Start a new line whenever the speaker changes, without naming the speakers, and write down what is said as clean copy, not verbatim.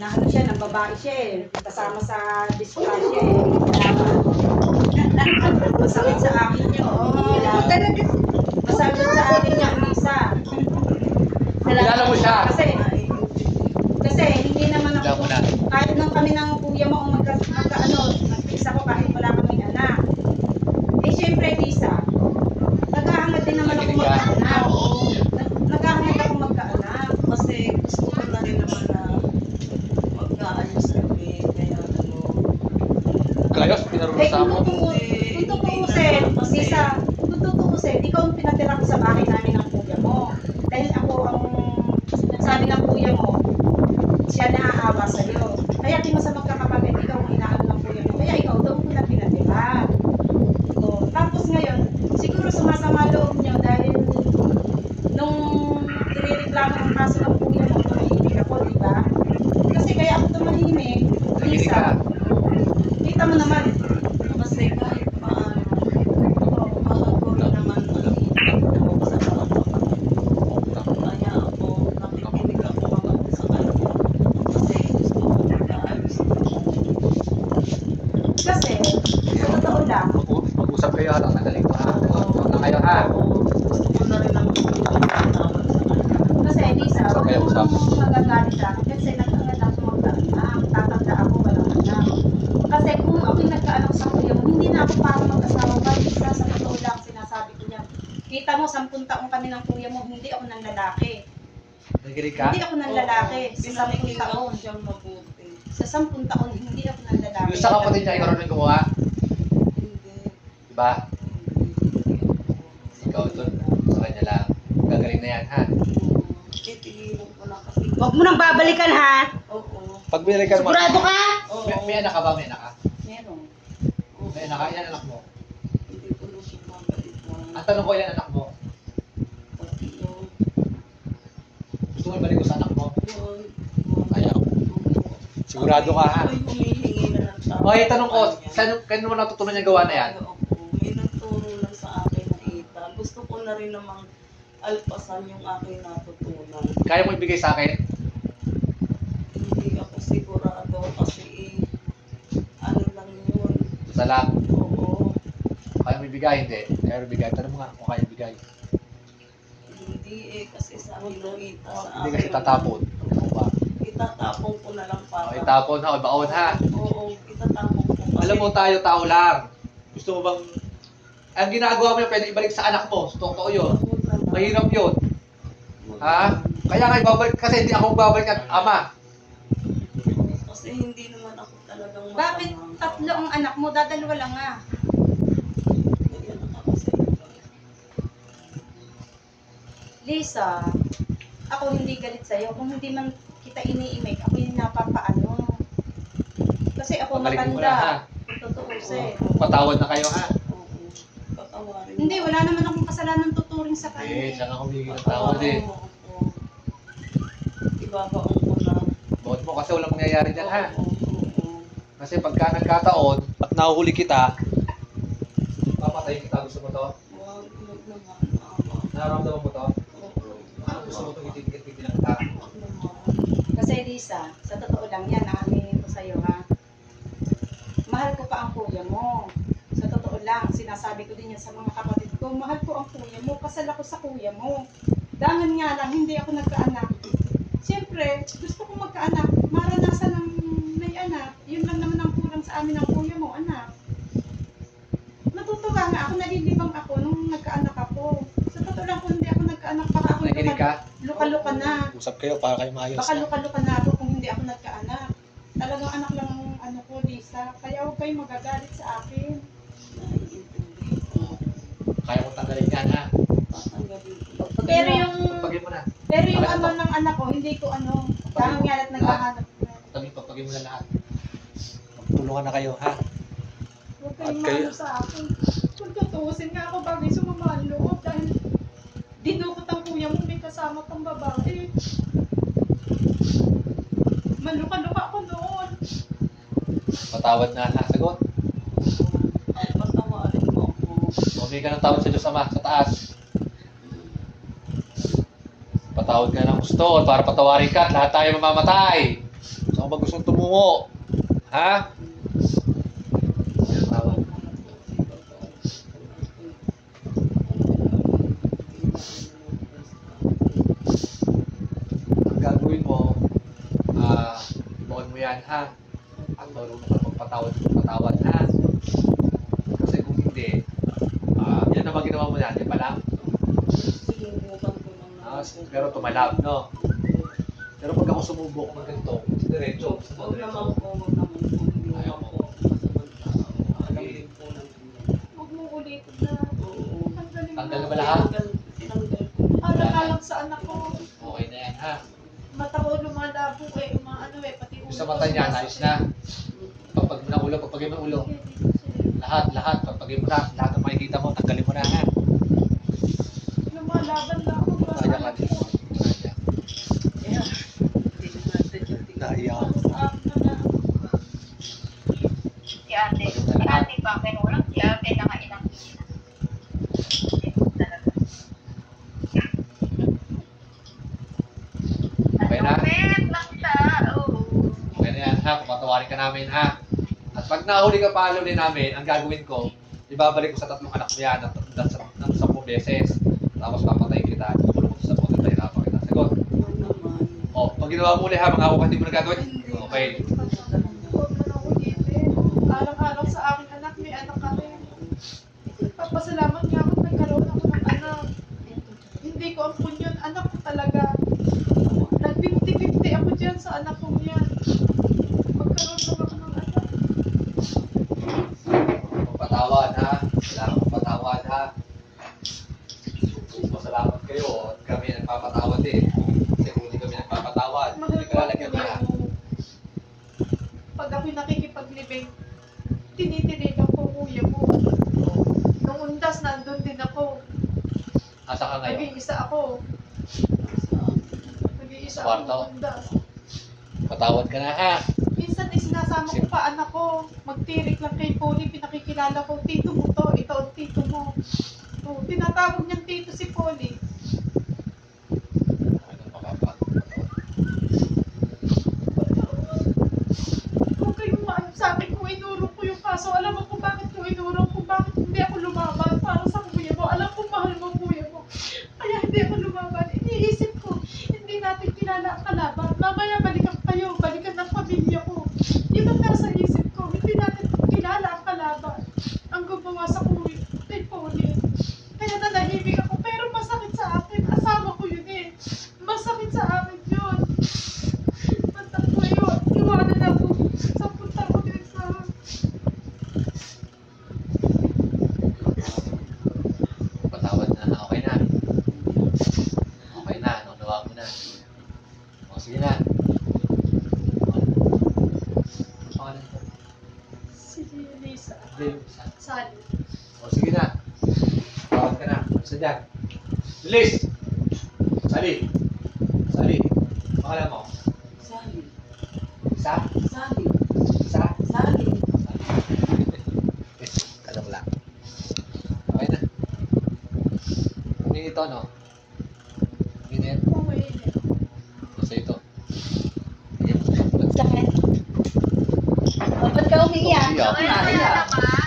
ano siya, ng babae siya eh. Kasama sa disgrasya eh. Masakit sa akin yun.
Talaga.
Masakit sa akin yung Lisa.
Kilala mo siya?
Kasi hindi naman ako, kahit nung kami ng kuya mo, nag-fix ako kahit wala kaming anak. Eh syempre Lisa, naghahangad din naman ako magkaanak. Naghahangad ako magkaanak.
Kasi gusto ko na rin naman na magkaayos kami. Kaya ano.
Kayos, pinarurusa mo.
Kung tutuusin, Lisa, kung tutuusin, ikaw ang pinatira ko sa bahay namin ng kuya mo. Dahil ako ang sabi ng kuya mo, siya naaawa sa'yo. Kaya di mo sa magkakapatid, ikaw ang inaano ng kuya mo. Kaya ikaw doon ko na pinatira. O, tapos ngayon, siguro sumasama loob niyo dahil nung nireklamo ang kaso ng kuya mo, tumahimik ako, di ba? Kasi kaya ako tumahimik, Lisa. Kita mo naman,
Kasi kahit paano, mahal ko rin naman makikita ako sa mga kapatid ko. Kaya ako, nakikinig ako mga sa kanya. Kasi gusto ko magkaayos kami.
kasi, sa totoo lang,
Mag-usap kayo halang nagaling pa. Huwag na kayo ha.
Gusto ko na rin naman magpapatawad sa kanya.
kasi Lisa, huwag
Okay, usap.
mong magagalit sa akin kasi nagkangad ako magkaanak, tatanda ako walang anak. Kasi kung ako'y nagkaanak sa kuya mo, hindi na ako para mag-asawa ka, Lisa, sa totoo lang sinasabi ko niya. Kita mo, 10 taong kami ng kuya mo, hindi ako ng lalaki.
Nagilig ka?
Hindi ako ng lalaki, sa 10
Pinakinggan ko
taon.
siyang mabuti.
Sa 10 taon, hindi ako ng lalaki.
Yung sa kapatid niya, ikaw rin gumawa.
Hindi.
Diba? Ikaw doon. Sa kanya lang. Gagaling na yan ha.
Titigilan ko na kasi.
Huwag mo nang babalikan ha.
Oo.
Pag binalikan mo.
Sigurado ka?
Oo.
May anak ka ba? May anak ka?
Meron.
May anak ka? Yan anak mo.
Hindi ko na siya mabalikan.
Ang tanong ko, yan anak mo.
Tatlo.
Gusto mo ibalik ko sa anak mo?
Yun.
Ayaw. Sigurado ka ha?
Ako'y humihingi na ng tawad
Okay, tanong ko,
sa kanya.
saan mo natutunan yung gawa na yan?
Opo. May nagturo lang sa akin na ita. Gusto ko na rin namang alpasan yung aking natutunan.
Kaya mo ibigay sa akin?
Hindi ako sigurado kasi ano lang yun.
Isa lang.
Oo.
Kaya mo ibigay? Hindi. Kaya mo ibigay. Tanong mo nga kung kaya ibigay.
Hindi kasi sabi ng ita sa akin.
Hindi kasi tatapon. Ano ba?
Itatapon ko na lang para.
Okay, tapon ha. O baon ha.
Oo, itatapon ko. Kasi,
Alam mo tayo, tao lang. Gusto mo bang... Ang ginagawa mo yun, pwede ibalik sa anak mo. Totoo yun. Mahirap yun. Ha? Kaya nga ibabalik, kasi hindi ako babalik at ama.
Kasi hindi naman ako talagang
Bakit tatlo ang anak mo? Dadalawa lang nga.
Kaya ako sa iba.
Lisa, ako hindi galit sa'yo. Kung hindi man kita iniimik, ako yung napapaano. Kasi ako
Pagaling mo na, ha?
matanda. Kung tutuusin.
Patawad na kayo ha.
Oo. Patawarin
Hindi,
mo.
wala naman akong kasalanan tuturing sa
Eh,
kanya.
siya nga humigil ng tawad eh.
Oo. Ibabaon ko na.
Bawat mo kasi walang mangyayari dyan ha.
Oo.
Kasi pagka nagkataon, at nahuhuli kita, papatayin kita. Gusto mo to?
Wag naman.
Nararamdaman mo to?
Oo.
Gusto mo itong itigil-tigil lang kita?
Wag naman.
Kasi Lisa, sa totoo lang yan, naaminin ko sa'yo ha. Mahal ko pa ang kuya mo. Sa totoo lang, sinasabi ko din yan sa mga kapatid ko, mahal ko ang kuya mo, kasal ako sa kuya mo. Dangan nga lang, hindi ako nagkaanak. Siyempre, gusto ko magkaanak, maranasan ng may anak. Yun lang naman ang kulang sa amin ng kuya mo, anak. Natutuwa nga ako, nalilibang ako nung nagkaanak ako. Sa totoo lang, kung hindi ako nagkaanak, baka ako
Nakikinig ka?
luka-luka na.
Usap kayo para kayo maayos.
Baka luka-luka na ako kung hindi ako nagkaanak. Talagang anak lang ang ano ko, Lisa. Kaya huwag kayong magagalit sa akin.
Naiintindihan ko.
Kaya mo tanggalin yan ha.
Tatanggalin ko.
Pero yung
Pagpagin mo na.
ama ng anak ko, hindi ko ano, dahil nga at naghahanap na.
Pagpagin mo na lahat. Magtulungan na kayo ha.
Huwag
At
kayong
kayo-
malo sa akin. Kung tutuusin nga ako bagay sumama ang loob dahil dinukot ang kuya mo, may kasama pang babae. Maluka-luka ako noon.
Patawad na ha. Sagot.
Patawarin mo ako.
Humingi ka ng tawad sa Diyos Ama sa taas. Patawad ka ng gusto para patawarin ka at lahat tayo mamamatay. So Saan ba gustong tumungo? Ha? Tawag. Ang gagawin mo, ibaon mo yan, ha? At marunong ka magpatawad, ha? Kasi kung hindi, yan naman ginawa mo yan, di ba lang?
Sinubukan ko lang
Pero tumalab, no? Pero pag ako sumubok ng ganito, diretso,
Huwag naman po, huwag naman po. Hindi
Ayaw
naman
mo.
po. Alam din po ng
Huwag mo ulitin na.
Oo.
Tanggalin mo.
Tanggal na ba lahat?
Tinanggal ko.
Alang-alang sa anak ko.
Okay na yan, ha?
Mata ko lumalabo eh. Mga ano eh. Pati ulo.
Yung sa mata niya, ayos na. Pagpag mo ng ulo, pagpagin mo ng ulo. Lahat, pagpagin mo na. Lahat ng makikita mo, tanggalin mo na, ha?
Lumalaban na ako.
Kaya ka din.
Kaya, hindi na natin yung
Naiyak.
Si ate, si ate pa, kinulang si ate na nga ilang talaga.
Okay na?
Lumit lang tao.
Okay na yan, ha? Pupatawarin ka namin, ha? At pag nahuli ka pa din namin, ang gagawin ko, ibabalik ko sa tatlong anak mo yan ng 10 beses. Tapos papatayin kita. Tutulong ko sa motor tayo na kita. Sagot.
naman.
O, pag ginawa mo ulit ha, mga ako, hindi mo na gagawin. Okay.
Huwag mo na ulitin. Alang-alang sa aking anak. May anak ka rin. Papasalamat nga ako nagkaroon ako ng anak. Hindi ko ang punyon. Anak ko talaga. Nag-50-50 ako dyan sa anak ko yan. Magkaroon lang ako ng anak.
Magpatawad ha. Kailangan magpatawad ha. Masalamat kayo. At kami nagpapatawad eh. Kasi kung hindi kami nagpapatawad,
Mahal
hindi
ko
ka
ang
lalagyan
kuya
na.
mo. Pag ako'y nakikipaglibing, tinitirigan ko kuya mo. Nung undas, nandun din ako.
Asa ka ngayon?
Nag-iisa ako. Nag-iisa ako
Kwarto?
nung undas.
Patawad ka na ha.
Minsan isinasama ko pa anak ko. Magtirik lang kay Poli, pinakikilala ko, tito mo to, ito ang tito mo. Oh, tinatawag niyang tito si Poli. Huwag kayong maano sa akin kung inurong ko yung kaso. Alam mo kung bakit ko inurong, kung bakit hindi ako lumaban para sa kuya mo. Alam ko mahal mo kuya mo. Kaya hindi ako lumaban. Iniisip ko, hindi natin kilala ang kalaban. Mamaya balikan kayo, balikan ng pamilya ko. Yun ang nasa isip ko, hindi natin kilala ang kalaban. Ang gumawa sa kuya, kay Poli. Kaya nanahimik ako, pero masakit sa akin. Asawa ko yun eh. Masakit sa akin yun. Basta ko yun, iwanan ako. Sa punta ko din sa...
Patawad na. Okay na. Okay na. Naunawaan mo na. O, sige na. Ano pangalan ko?
Si Lisa.
Hindi,
Sally.
O, sige na. Tawad ka na. Basta dyan. Bilis! Sali! Sali! Pangalan mo?
Sali.
Isa?
Sali.
Isa?
Sali.
Tanong lang. Okay na. Kunin ito, no? Kunin yan.
Okay.
Basta ito.
Sakit. Ba't ka umiiyak?
Umiiyak.
Okay na naman.